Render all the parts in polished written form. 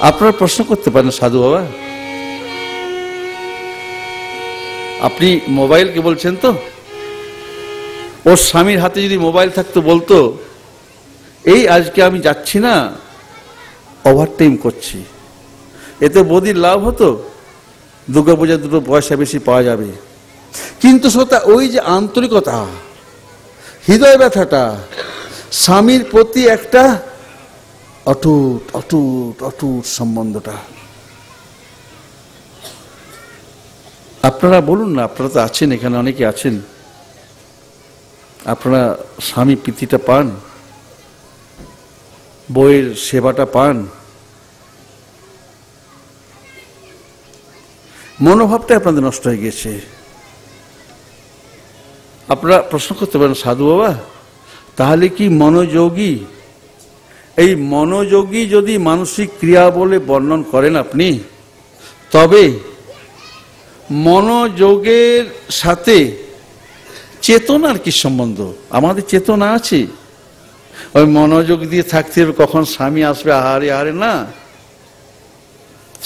আপনারা প্রশ্ন করতে পারেন, সাধু বাবা আপনি মোবাইলকে বলছেন তো? ওর স্বামীর হাতে যদি মোবাইল থাকতো বলতো, এই আজকে আমি যাচ্ছি না, ওভারটাইম করছি, এতে বদির লাভ হতো, দুর্গাপূজার দুটো পয়সা বেশি পাওয়া যাবে। কিন্তু শ্রোতা, ওই যে আন্তরিকতা, হৃদয় ব্যথাটা, স্বামীর প্রতি একটা অটুট অটুট অটুট সম্বন্ধটা, আপনারা বলুন না, আপনারা তো আছেন এখানে, অনেকে আছেন, আপনারা স্বামী প্রীতিটা পান, বইয়ের সেবাটা পান, মনোভাবটা আপনাদের নষ্ট হয়ে গেছে। আপনারা প্রশ্ন করতে পারেন, সাধু বাবা তাহলে কি মনোযোগী, এই মনোযোগী যদি মানসিক ক্রিয়া বলে বর্ণন করেন আপনি, তবে মনোযোগের সাথে চেতনার কি সম্বন্ধ? আমাদের চেতনা আছে, ওই মনোযোগ দিয়ে থাকতে কখন স্বামী আসবে, আহারে আহারে না।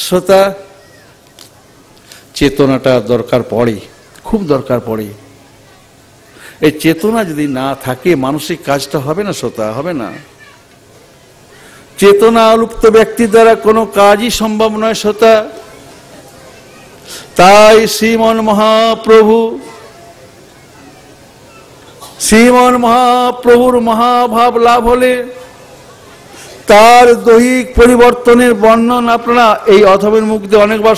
শ্রোতা, চেতনাটা দরকার পড়ে, খুব দরকার পড়ে। এই চেতনা যদি না থাকে মানসিক কাজটা হবে না শ্রোতা, হবে না। চেতনা অলুপ্ত ব্যক্তির দ্বারা কোনো কাজই সম্ভব নয় শ্রোতা। তাই শ্রীমন মহাপ্রভুর মহাভাব লাভ হলে তার দৈহিক পরিবর্তনের বর্ণন আপনারা এই অথবের মুখ দিয়ে অনেকবার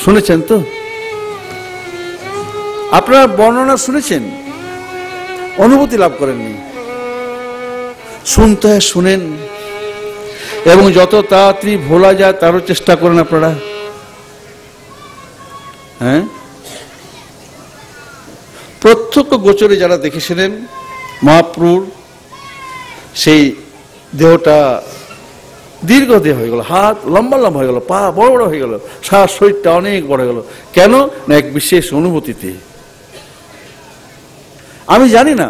শুনেছেন তো? আপনারা বর্ণনা শুনেছেন, অনুভূতি লাভ করেননি। শুনতে হয়, শুনেন, এবং যত তাড়াতাড়ি ভোলা যায় তারও চেষ্টা করেন আপনারা। হ্যাঁ, প্রত্যক্ষ গোচরে যারা দেখেছিলেন মহাপ্রভুর সেই দেহটা দীর্ঘ দেহ হয়ে গেল, হাত লম্বা লম্বা হয়ে গেল, পা বড় বড় হয়ে গেল, সারা শরীরটা অনেক বড় হয়ে গেল। কেন না? এক বিশেষ অনুভূতিতে। আমি জানি না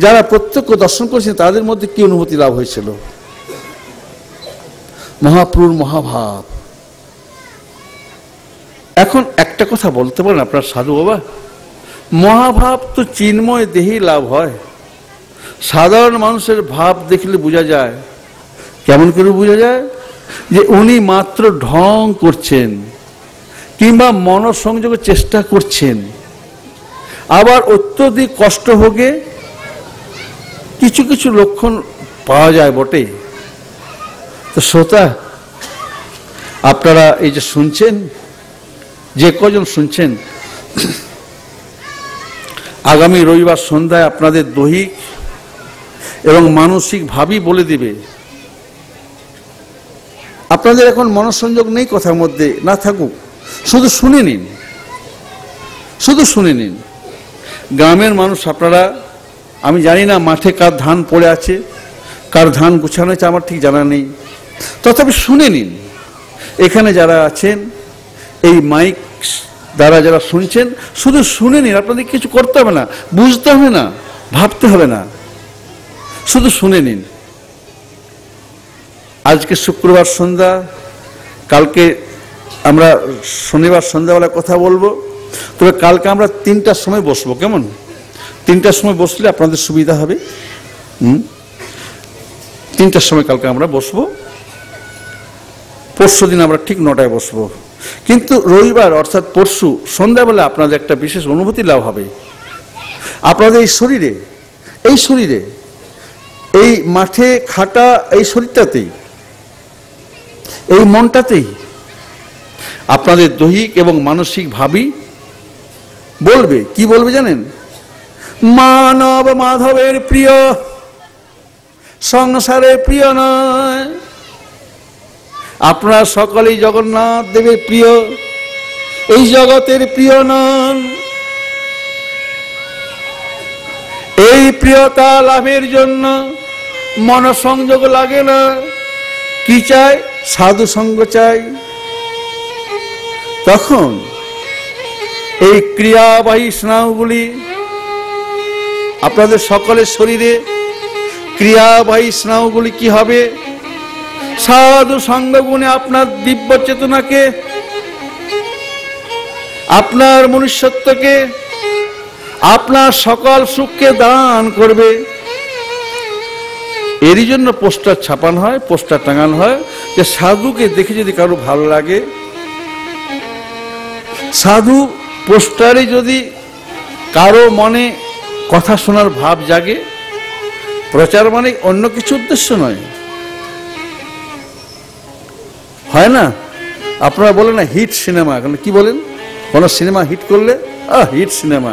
যারা প্রত্যক্ষ দর্শন করেছেন তাদের মধ্যে কি অনুভূতি লাভ হয়েছিল। মহাপ্রভুর মহাভাব। এখন একটা কথা বলতে পারেন আপনার, সাধু বাবা মহাভাব তো চিন্ময় দেহেই লাভ হয়, সাধারণ মানুষের ভাব দেখলে বোঝা যায়। কেমন করে বোঝা যায়? যে উনি মাত্র ঢং করছেন কিংবা মনঃসংযোগের চেষ্টা করছেন, আবার অত্যধিক কষ্ট ভোগে কিছু কিছু লক্ষণ পাওয়া যায় বটে। তো শ্রোতা, আপনারা এই যে শুনছেন, যে কজন শুনছেন, আগামী রবিবার সন্ধ্যায় আপনাদের দৈহিক এবং মানসিক ভাবই বলে দিবে। আপনাদের এখন মনঃসংযোগ নেই কথার মধ্যে, না থাকুক, শুধু শুনে নিন, শুধু শুনে নিন। গ্রামের মানুষ আপনারা, আমি জানি না মাঠে কার ধান পড়ে আছে, কার ধান গুছানো হয়েছে, আমার ঠিক জানা নেই, তথাপি শুনে নিন। এখানে যারা আছেন এই মাইক দ্বারা যারা শুনছেন, শুধু শুনে নিন, আপনাদের কিছু করতে হবে না, বুঝতে হবে না, ভাবতে হবে না, শুধু শুনে নিন। আজকে শুক্রবার সন্ধ্যা, কালকে আমরা শনিবার সন্ধ্যাবেলা কথা বলবো, তবে কালকে আমরা 3টার সময় বসবো। কেমন? 3টার সময় বসলে আপনাদের সুবিধা হবে। 3টার সময় কালকে আমরা বসবো, পরশু দিন আমরা ঠিক 9টায় বসবো। কিন্তু রবিবার অর্থাৎ পরশু সন্ধ্যাবেলা আপনাদের একটা বিশেষ অনুভূতি লাভ হবে। আপনাদের এই শরীরে এই মাঠে খাটা এই শরীরটাতেই, এই মনটাতেই আপনাদের দৈহিক এবং মানসিক ভাবই বলবে। কি বলবে জানেন? মানব মাধবের প্রিয়, সংসারে প্রিয় নয়। আপনারা সকলেই জগন্নাথ দেবের প্রিয়, এই জগতের প্রিয় নন। এই প্রিয়তা লাভের জন্য মনসংযোগ লাগে না। কি চাই? সাধু সঙ্গ চাই। তখন এই ক্রিয়াবাহী স্নায়ুগুলি আপনাদের সকলের শরীরে ক্রিয়াবাহী স্নায়ুগুলি কি হবে? সাধু সঙ্গগুণে আপনার দিব্য চেতনাকে, আপনার মনুষ্যত্বকে, আপনার সকল সুখকে দান করবে। এরই জন্য পোস্টার ছাপানো হয়, পোস্টার টাঙানো হয়, যে সাধুকে দেখে যদি কারো ভালো লাগে, সাধু পোস্টারে যদি কারো মনে কথা শোনার ভাব জাগে, প্রচার মানে অন্য কিছু উদ্দেশ্য নয়। হয় না, আপনারা বলেন না হিট সিনেমা, কি বলেন? কোন সিনেমা হিট করলে হিট সিনেমা।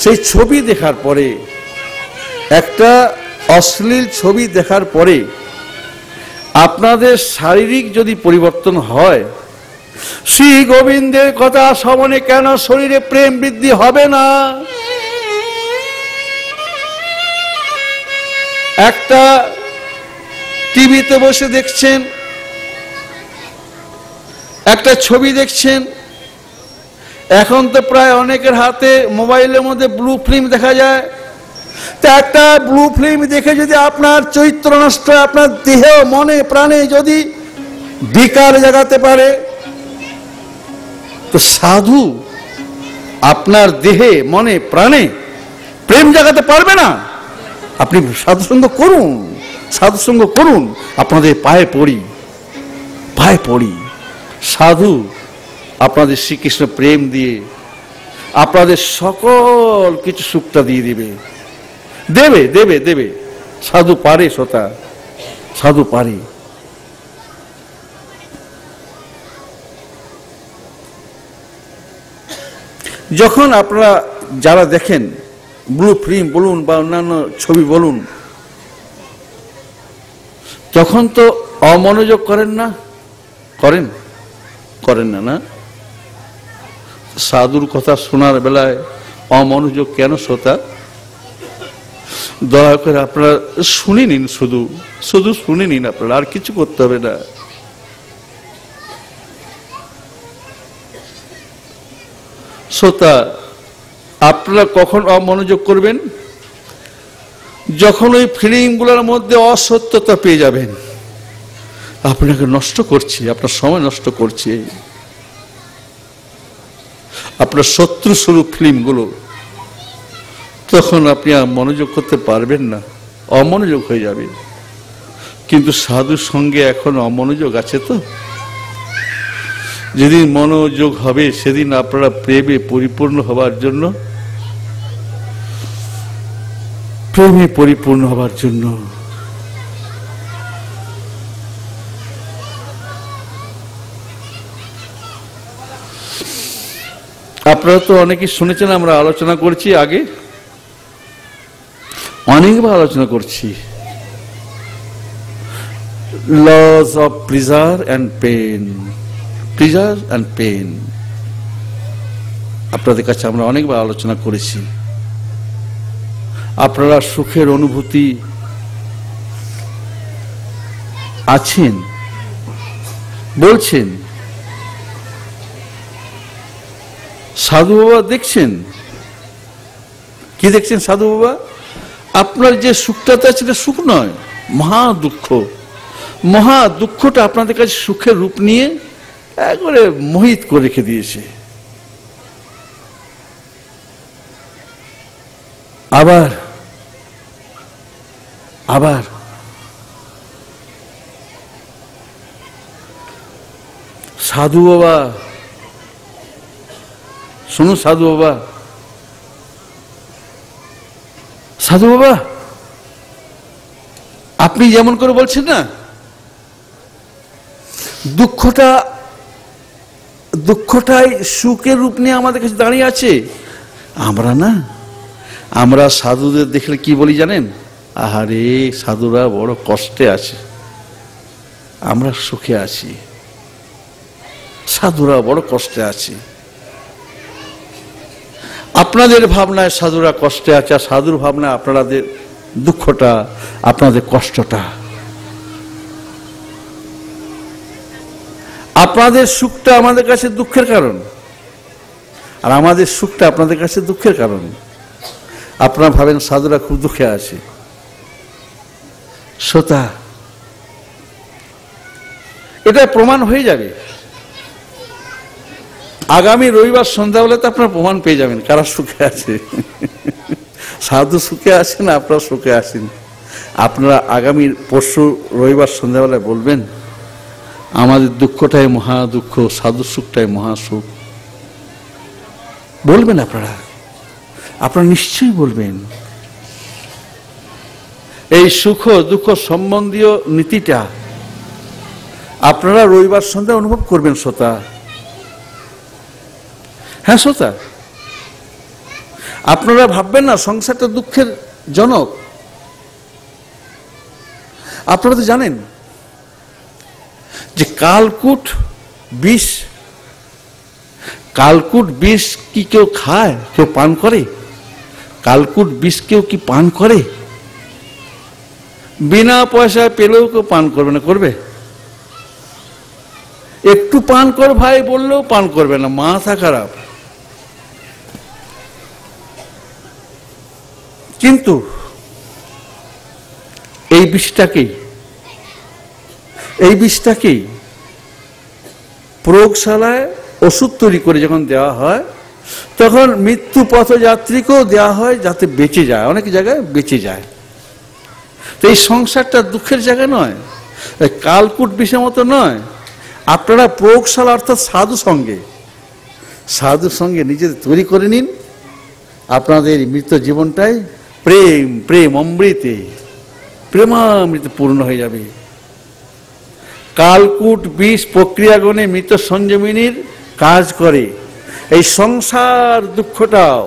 সেই ছবি দেখার পরে, একটা অশ্লীল ছবি দেখার পরে আপনাদের শারীরিক যদি পরিবর্তন হয়, শ্রী গোবিন্দের কথা শ্রবণে কেন শরীরে প্রেম বৃদ্ধি হবে না? একটা টিভিতে বসে দেখছেন, একটা ছবি দেখছেন, এখন তো প্রায় অনেকের হাতে মোবাইলের মধ্যে ব্লু ফিল্ম দেখা যায়। তো একটা ব্লু ফিল্ম দেখে যদি আপনার চরিত্র নষ্ট, আপনার দেহ মনে প্রাণে যদি বিকার জাগাতে পারে, তো সাধু আপনার দেহে মনে প্রাণে প্রেম জাগাতে পারবে না? আপনি সাধুসঙ্গ করুন, সাধুসঙ্গ করুন। আপনাদের পায়ে পড়ি, পায়ে পড়ি। সাধু আপনাদের শ্রীকৃষ্ণ প্রেম দিয়ে আপনাদের সকল কিছু সুখটা দিয়ে দিবে, দেবে দেবে দেবে। সাধু পারে, শ্রোতা, সাধু পারে। যখন আপনারা যারা দেখেন ব্লু ফিল্ম বলুন বা অন্যান্য ছবি বলুন, তখন তো অমনোযোগ করেন না? করেন? করেন না, না? সাধুর কথা শোনার বেলায় অমনোযোগ কেন, শ্রোতা? দয়া করে আপনারা শুনে নিন, শুধু শুধু শুনে নিন, আপনারা আর কিছু করতে হবে না। শ্রোতা, আপনারা কখন অমনোযোগ করবেন? যখন ওই ফিল্মগুলোর মধ্যে অসত্যতা পেয়ে যাবেন, আপনাকে নষ্ট করছে, আপনার সময় নষ্ট করছে, আপনার শত্রু স্বরূপ ফিল্মগুলো, তখন আপনি আর মনোযোগ করতে পারবেন না, অমনোযোগ হয়ে যাবে। কিন্তু সাধুর সঙ্গে এখন অমনোযোগ আছে তো? যেদিন মনোযোগ হবে সেদিন আপনারা প্রেমে পরিপূর্ণ হবার জন্য, প্রেমে পরিপূর্ণ হবার জন্য আপনারা তো অনেকেই শুনেছেন, আমরা আলোচনা করছি, আগে অনেকবার আলোচনা করছি, loss of pleasure and pain, pleasure and pain. আপনাদের কাছে আমরা অনেকবার আলোচনা করেছি। আপনারা সুখের অনুভূতি আছেন, বলছেন, সাধু বাবা দেখছেন। কি দেখছেন সাধু বাবা? আপনার যে সুখটাতে আছে সেটা সুখ নয়, মহা দুঃখ। মহা দুঃখটা আপনাদের কাছে সুখের রূপ নিয়ে একবারে মোহিত করে রেখে দিয়েছে। আবার আবার সাধু বাবা, শুনুন সাধু বাবা, সাধু বাবা, আপনি যেমন করে বলছেন না, দুঃখটাই সুখের রূপ নিয়ে আমাদের কাছে দাঁড়িয়ে আছে। আমরা না, আমরা সাধুদের দেখলে কি বলি জানেন? আহারে, সাধুরা বড় কষ্টে আছে, আমরা সুখে আছি। সাধুরা বড় কষ্টে আছে। আপনাদের ভাবনায় সাধুরা কষ্টে আছে, আর সাধুর ভাবনায় আপনাদের দুঃখটা, আপনাদের কষ্টটা। আপনাদের সুখটা আমাদের কাছে দুঃখের কারণ, আর আমাদের সুখটা আপনাদের কাছে দুঃখের কারণ। আপনারা ভাবেন সাধুরা খুব দুঃখে আছে। শ্রোতা, এটা প্রমাণ হয়ে যাবে আগামী রবিবার সন্ধ্যাবেলাতে আপনারা প্রমাণ পেয়ে যাবেন কারা সুখে আছে। সাধু সুখে আছেন, আপনারা সুখে আছেন। আপনারা আগামী পরশু রবিবার সন্ধ্যাবেলায় বলবেন আমাদের দুঃখটাই মহা দুঃখ, সাধু সুখটাই মহা সুখ। বলবেন আপনারা, আপনারা নিশ্চয়ই বলবেন। এই সুখ দুঃখ সম্বন্ধীয় নীতিটা আপনারা রবিবার সন্ধ্যায় অনুভব করবেন শ্রোতা। হ্যাঁ শ্রোতা, আপনারা ভাববেন না সংসারটা দুঃখের জনক। আপনারা তো জানেন যে কালকুট বিষ, কালকুট বিষ কি কেউ খায়, কেউ পান করে? কালকুট বিষ কেউ কি পান করে? বিনা পয়সায় পেলেও কেউ পান করবে না? করবে? একটু পান কর ভাই বললেও পান করবে না, মাথা খারাপ। কিন্তু এই বিষটাকেই প্রয়োগশালায় ওষুধ তৈরি করে যখন দেওয়া হয় তখন মৃত্যু পথযাত্রীকেও দেওয়া হয় যাতে বেঁচে যায়, অনেক জায়গায় বেঁচে যায়। তো এই সংসারটা দুঃখের জায়গা নয়, কালকুট বিষের মতো নয়। আপনারা প্রয়োগশালা অর্থাৎ সাধু সঙ্গে নিজেদের তৈরি করে নিন, আপনাদের মৃত জীবনটাই প্রেম অমৃতে, প্রেমামৃতে পূর্ণ হয়ে যাবে। কালকুট বিষ প্রক্রিয়াগণে মৃত সঞ্জীবনীর কাজ করে। এই সংসার দুঃখটাও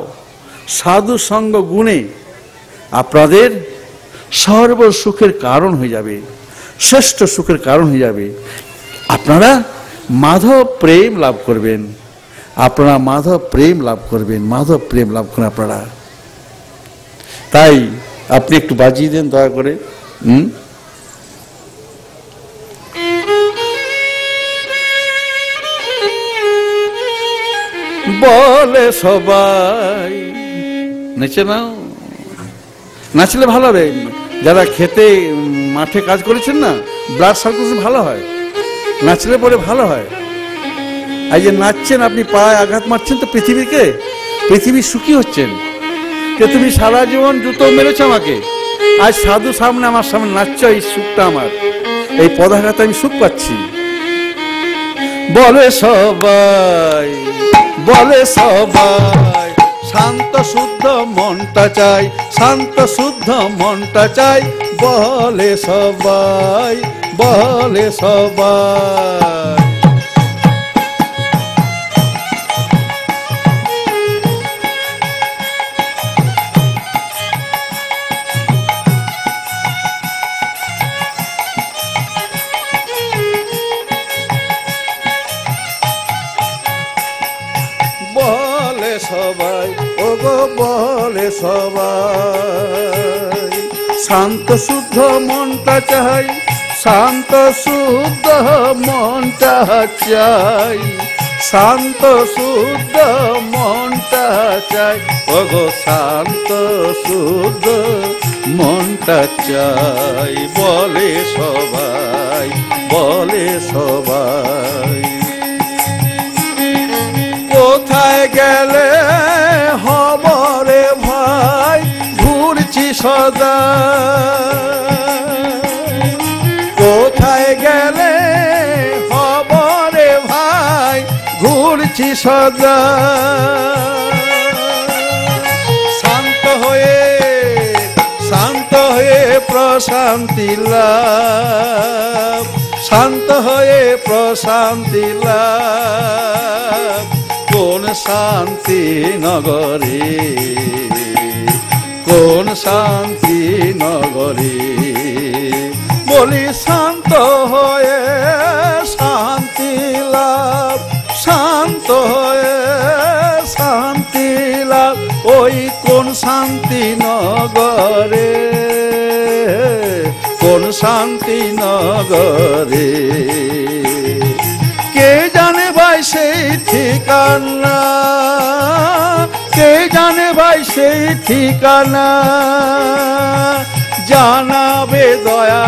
সাধু সঙ্গ গুণে আপনাদের সর্ব সুখের কারণ হয়ে যাবে, শ্রেষ্ঠ সুখের কারণ হয়ে যাবে। আপনারা মাধব প্রেম লাভ করবেন, আপনারা মাধব প্রেম লাভ করবেন, মাধব প্রেম লাভ করেন আপনারা। তাই আপনি একটু বাজিয়ে দেন দয়া করে। বলে সবাই নেচে নাও, নাচলে ভালো হবে। যারা খেতে মাঠে কাজ করেছেন না, ব্লাড সার্কুলেশন ভালো হয়, নাচলে পরে ভালো হয়। আর যে নাচছেন, আপনি পায়ে আঘাত মারছেন তো পৃথিবী সুখী হচ্ছেন। যে তুমি সারা জীবন জুতো মেরেছ আমাকে, আজ সাধু সামনে আমার সামনে নাচছ, এই সুখটা আমার, এই পদাঘাতে আমি সুখ পাচ্ছি। বলে সবাই শান্ত শুদ্ধ মনটা চাই, শান্ত শুদ্ধ মনটা চাই। বলে সবাই বলে সবাই শান্ত শুদ্ধ মনটা চাই, শান্ত শুদ্ধ মনটা চাই, শান্ত শুদ্ধ মনটা চাই। ওগো শান্ত শুদ্ধ মনটা চাই। বলে সবাই কোথায় গেলে হবরে ভাই, ঘুরছি সদা। কোথায় গেলে হবরে ভাই, ঘুরছি সদা। শান্ত হয়ে প্রশান্তি লাভ, শান্ত হয়ে প্রশান্তি লাভ। কোন শান্তি নগরে, কোন শান্তি নগরে। বলি শান্ত হয়ে শান্তি লাভ, শান্ত হয়ে শান্তি লাভ। ওই কোন শান্তি নগরে, কোন শান্তি নগরে। কে জানে ভাই সেই ঠিকানা, কে জানে ভাই সেই ঠিকানা। জানাবে দয়া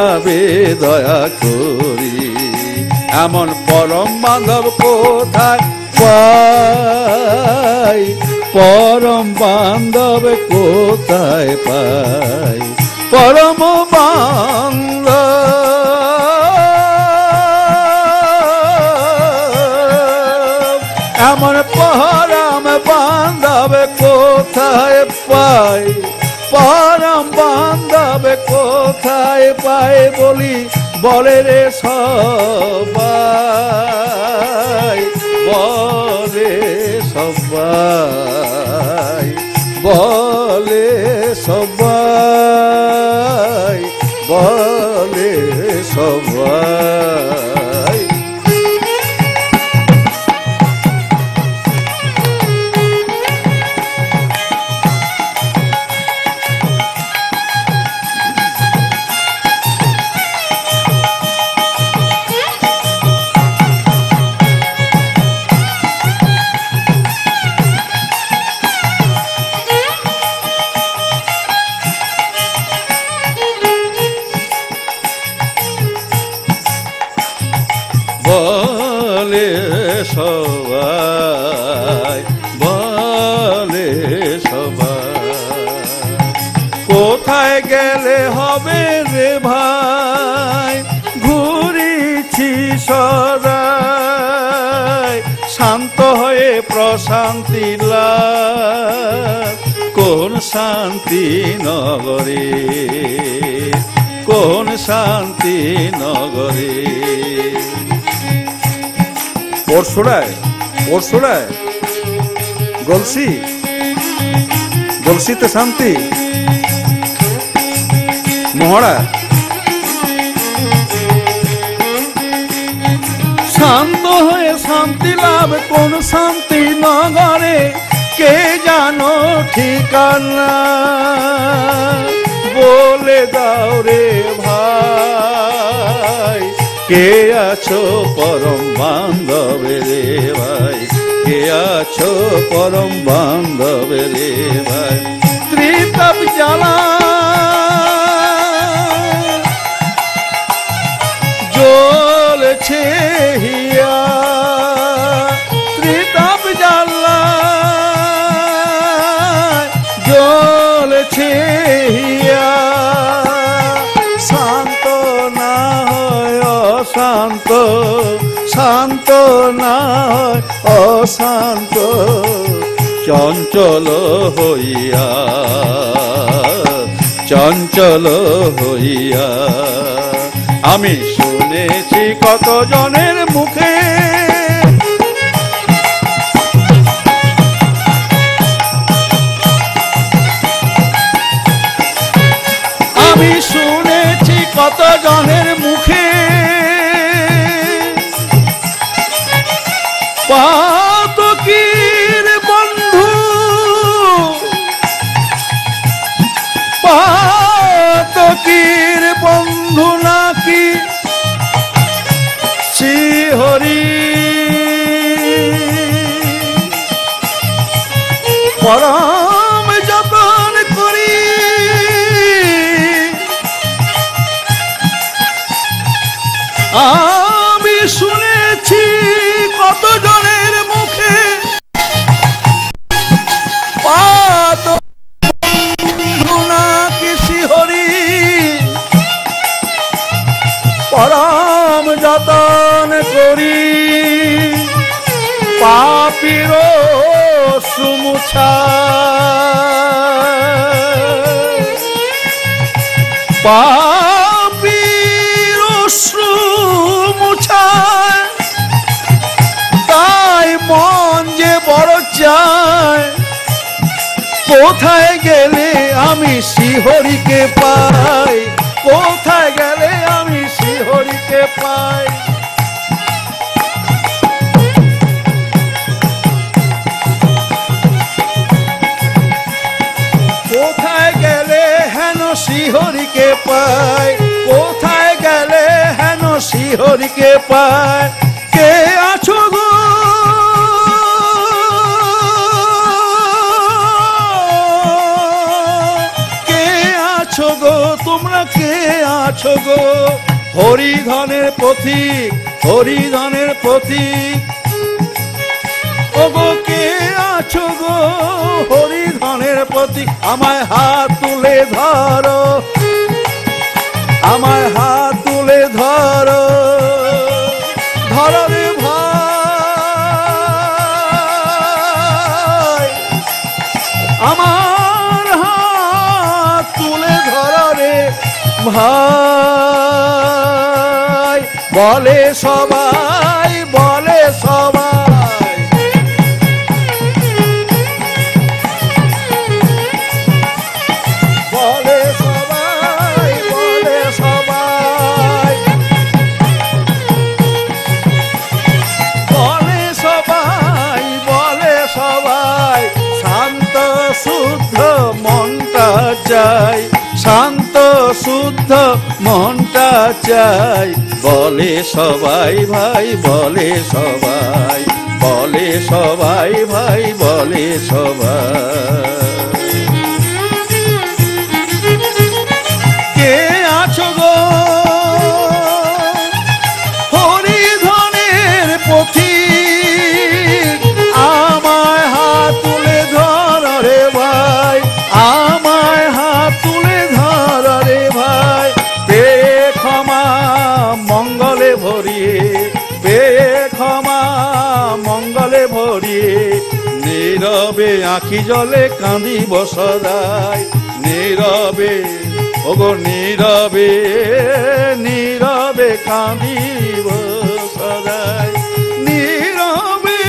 যাবে দয়া করি। এমন পরম বান্ধব কোথায় পাই, পরম বান্ধব কোথায় পাই, পরম বান্ধব এমন পরম বান্ধব কোথায় পাই, পরম বান্ধব কোথায় পাই বলি বলে রে সবাই, বলে সবাই, বলে সবাই, বলে সবাই। বলে সবাই, বলে সবাই, কোথায় গেলে হবে রে ভাই, ঘুরিছি সদাই, শান্ত হয়ে প্রশান্তি লাভ কোন শান্তি নগরে, কোন শান্তি নগরে। পরশুরায়, পরশুরায় গলসি, গলসিতে শান্তি, মহড়া শান্ত হয়ে শান্তি লাভ কোন শান্তি নগরে, কে জানো ঠিকানা বলে দাও রে ভাই, কে আছো পরম বান্ধবে রে ভাই, কে আছো পরম বান্ধবে রে ভাই। ত্রিতাপ জ্বালা জ্বলছে হিয়া, ত্রিতাপ জ্বালা জ্বলছে হিয়া, শান্ত না হয় অশান্ত, শান্ত না হয় অশান্ত, চঞ্চল হইয়া, চঞ্চল হইয়া। আমি শুনেছি কত জনের মুখে, আমি শুনেছি কত জনের মুখে, পাতকীর বন্ধু, পাতকীর বন্ধু নাকি শ্রীহরি, পরম যতন করি আমি শুনেছি কত জনের মুখে, বন্ধু নাকি শ্রীহরি, পরম যতন করি, পাপীর সুমুছা, পাপীর সুমুছা, তাই মন যে বড় চায়, কোথায় গেলে আমি শ্রীহরিকে পাই, কোথায় গেলে আমি শ্রীহরিকে পাই। কোথায় গেলে হেন শ্রীহরিকে পাই, কোথায় গেলে হেন শ্রীহরিকে পাই, কে আছো গো কে আছো গো তোমরা, কে আছো গো হরিধনের পথিক, হরিধনের পথিক। ওগো কে আছো গো হরিধনের পথিক, আমায় হাত তুলে ধরো, আমায় হাত তুলে ধরো, ধরো রে ভাই, আমার হাত তুলে ধরো রে ভাই। বলে সবাই, বলে সবাই, বলে সবাই, বলে সবাই, বলে সবাই, বলে সবাই, শান্ত শুদ্ধ মনটা চাই, শান্ত শুদ্ধ মনটা চাই। বলে সবাই ভাই, বলে সবাই, বলে সবাই ভাই, বলে সবাই। কে আছো গো হরিধনের পথিক, আমায় হাত তুলে ধর রে ভাই, আমায় হাত তুলে ধর রে ভাই। পেয়ে ক্ষমা মঙ্গলে ভরিয়ে, পেয়ে ক্ষমা মঙ্গলে ভরিয়ে, নীরবে আঁখি জলে কাঁদিব সদাই, নীরবে ওগো নীরবে, নীরবে কাঁদিব সদাই, নীরবে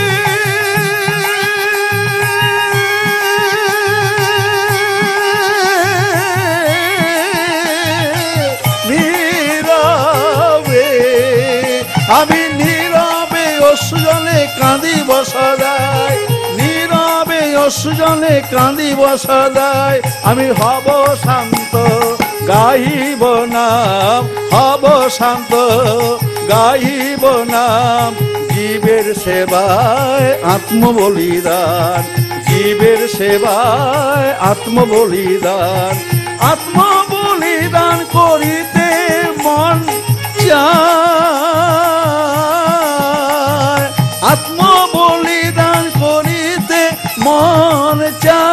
নীরবে, আমি নীরবে অশ্রুজলে কাঁদিব সদাই, নীরবে অশ্রুজলে কাঁদিব সদাই। আমি হব শান্ত গাইব নাম, হব শান্ত গাইব নাম। জীবের সেবায় আত্মবলিদান, জীবের সেবায় আত্মবলিদান, আত্মবলিদান করিতে মন চায়, আত্মবলিদান করিতে মন চায়,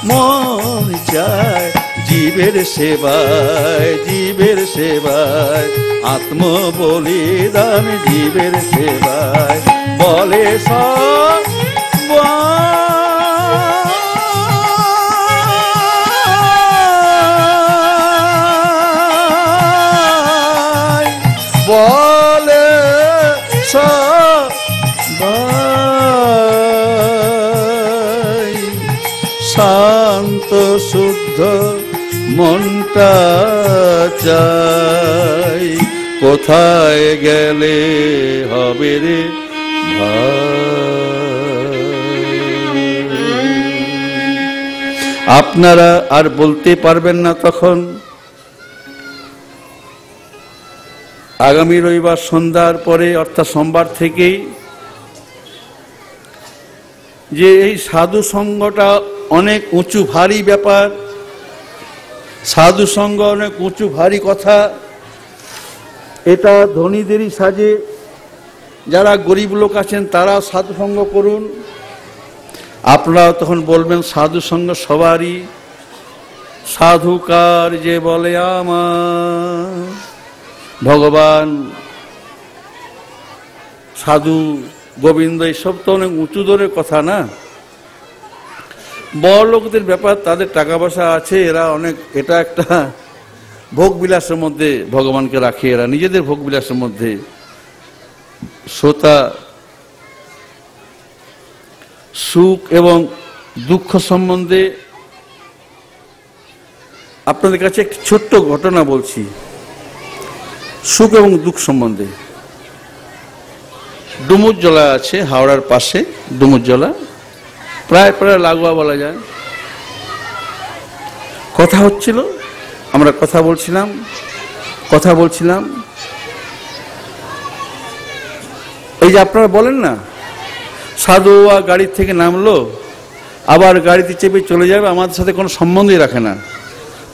মন চায়। জীবের সেবায়, জীবের সেবায় আত্মবলিদান, জীবের সেবায়। বলে সবাই, বলে সবাই, শান্ত শুদ্ধ মনটা চাই। কোথায় গেলে হবে রে আপনারা আর বলতে পারবেন না তখন। আগামী রবিবার সন্ধ্যার পরে অর্থাৎ সোমবার থেকেই যে এই সাধু সঙ্গটা অনেক উঁচু ভারী ব্যাপার, সাধু সঙ্গ অনেক উঁচু ভারী কথা, এটা ধনীদেরই সাজে। যারা গরিব লোক আছেন তারা সাধু সঙ্গ করুন। আপনারা তখন বলবেন সাধু সঙ্গ সবারই। সাধুকার যে বলে আমার, ভগবান, সাধু, গোবিন্দ, এইসব তো অনেক উঁচু দরের কথা না। বড় লোকদের ব্যাপার, তাদের টাকা পয়সা আছে, এরা অনেক, এটা একটা ভোগ বিলাসের মধ্যে ভগবানকে রাখে, এরা নিজেদের ভোগ বিলাসের মধ্যে। শ্রোতা সুখ এবং দুঃখ সম্বন্ধে আপনাদের কাছে একটি ছোট্ট ঘটনা বলছি, সুখ এবং দুঃখ সম্বন্ধে। ডুমুরজলা আছে হাওড়ার পাশে, ডুমুরজলা প্রায় প্রায় লাগোয়া বলা যায়। কথা হচ্ছিল, আমরা কথা বলছিলাম, এই যে আপনারা বলেন না সাধু গাড়ির থেকে নামলো, আবার গাড়িতে চেপে চলে যাবে, আমাদের সাথে কোনো সম্বন্ধই রাখে না।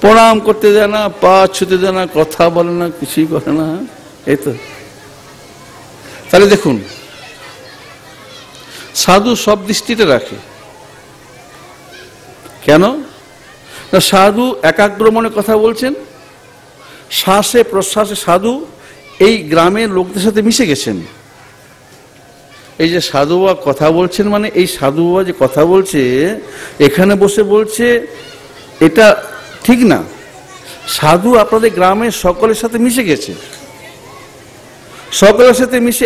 প্রণাম করতে দেয় না, পা ছুতে দেয় না, কথা বলে না, কিছুই করে না। এই তো। তাহলে দেখুন, সাধু সব দৃষ্টিতে রাখে। কেন না, সাধু একাগ্র মনে কথা বলছেন, শ্বাসে প্রশ্বাসে সাধু এই গ্রামের লোকদের সাথে মিশে গেছেন। এই যে সাধু বাবা কথা বলছেন, মানে এই সাধু বাবা যে কথা বলছে, এখানে বসে বলছে, এটা ঠিক না। সাধু আপনাদের গ্রামের সকলের সাথে মিশে গেছে, সকলের সাথে মিশে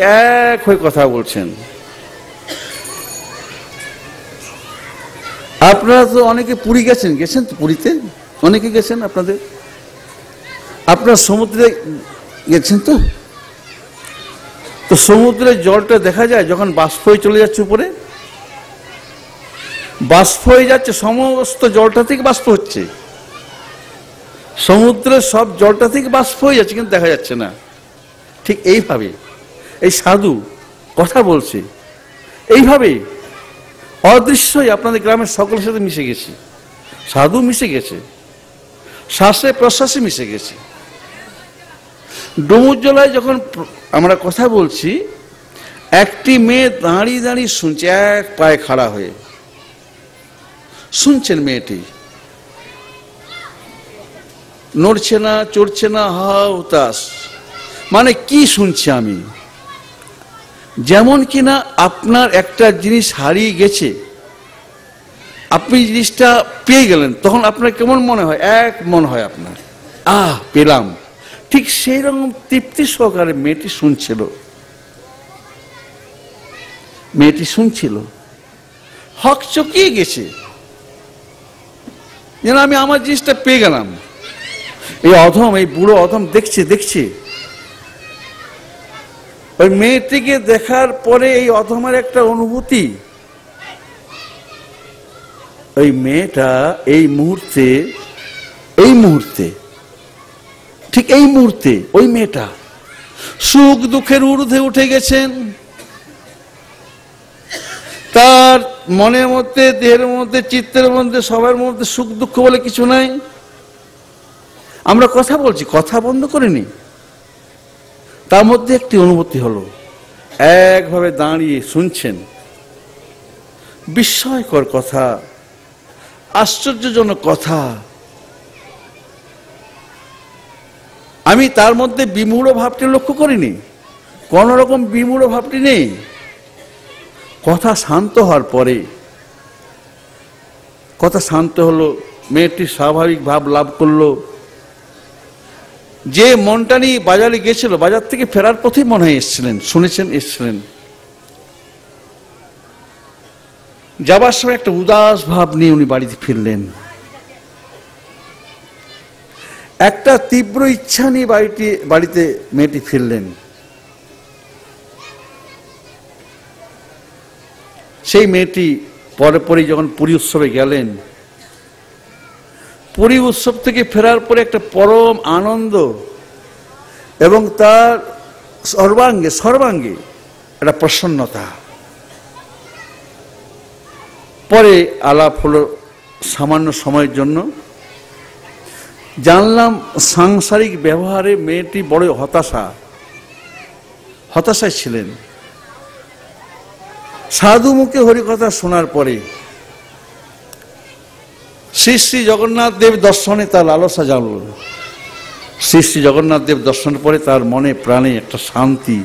এক হয়ে কথা বলছেন। আপনারা তো অনেকে পুরী গেছেন, গেছেন তো পুরীতে অনেকে গেছেন আপনাদের, আপনার সমুদ্রে গেছেন তো। তো সমুদ্রের জলটা দেখা যায় যখন বাষ্প হয়ে চলে যাচ্ছে উপরে, বাষ্প হয়ে যাচ্ছে, সমস্ত জলটা থেকে বাষ্প হচ্ছে, সমুদ্রের সব জলটা থেকে বাষ্প হয়ে যাচ্ছে, কিন্তু দেখা যাচ্ছে না। ঠিক এইভাবে এই সাধু কথা বলছে, এইভাবে অদৃশ্যই আপনাদের গ্রামের সকলের সাথে মিশে গেছে। সাধু মিশে গেছে, শ্বাসে প্রশ্বাসে মিশে গেছে। ডুমুরজলায় যখন আমরা কথা বলছি, একটি মেয়ে দাঁড়িয়ে দাঁড়িয়ে শুনছে, এক পায়ে খাড়া হয়ে শুনছেন। মেয়েটি নড়ছে না, চড়ছে না, হা উতাস। মানে কি শুনছি আমি? যেমন কিনা আপনার একটা জিনিস হারিয়ে গেছে, আপনি জিনিসটা পেয়ে গেলেন, তখন আপনার কেমন মনে হয়? এক মনে হয় আপনার, পেলাম। ঠিক সেই রকম তৃপ্তি সহকারে মেয়েটি শুনছিল, মেয়েটি শুনছিল, হক চকিয়ে গেছে, যেন আমি আমার জিনিসটা পেয়ে গেলাম। এই অধম, এই বুড়ো অধম দেখছে। ওই মেয়েটিকে দেখার পরে এই অধমের একটা অনুভূতি, ওই মেয়েটা এই মুহূর্তে ঠিক এই মুহূর্তে ওই মেয়েটা সুখ দুঃখের ঊর্ধ্বে উঠে গেছেন। তার মনের মধ্যে, দেহের মধ্যে, চিত্তের মধ্যে, সবার মধ্যে সুখ দুঃখ বলে কিছু নাই। আমরা কথা বলছি, কথা বন্ধ করিনি, তার মধ্যে একটি অনুভূতি হলো, একভাবে দাঁড়িয়ে শুনছেন, বিস্ময়কর কথা, আশ্চর্যজনক কথা। আমি তার মধ্যে বিমূঢ় ভাবটি লক্ষ্য করিনি, কোন রকম বিমূঢ় ভাবটি নেই। কথা শান্ত হওয়ার পরে, কথা শান্ত হলো, মেয়েটি স্বাভাবিক ভাব লাভ করলো। যে মনটা নিয়ে বাজারে গেছিল, বাজার থেকে ফেরার পথেই মনে হয় এসছিলেন, শুনেছেন, এসছিলেন। যাবার সময় একটা উদাস ভাব নিয়ে উনি বাড়িতে ফিরলেন, একটা তীব্র ইচ্ছা নিয়ে বাড়িতে মেয়েটি ফিরলেন। সেই মেয়েটি পরে যখন পুরী উৎসবে গেলেন, পুরী উৎসব থেকে ফেরার পরে একটা পরম আনন্দ এবং তার সর্বাঙ্গে একটা প্রসন্নতা। পরে আলাপ হলো সামান্য সময়ের জন্য, জানলাম সাংসারিক ব্যবহারে মেয়েটি বড় হতাশায় ছিলেন। সাধু মুখে হরিকথা শোনার পরে শ্রী শ্রী জগন্নাথ দেব দর্শনে তার লালসা জাগল। শ্রী শ্রী জগন্নাথ দেব দর্শনের পরে তার মনে প্রাণে একটা শান্তি,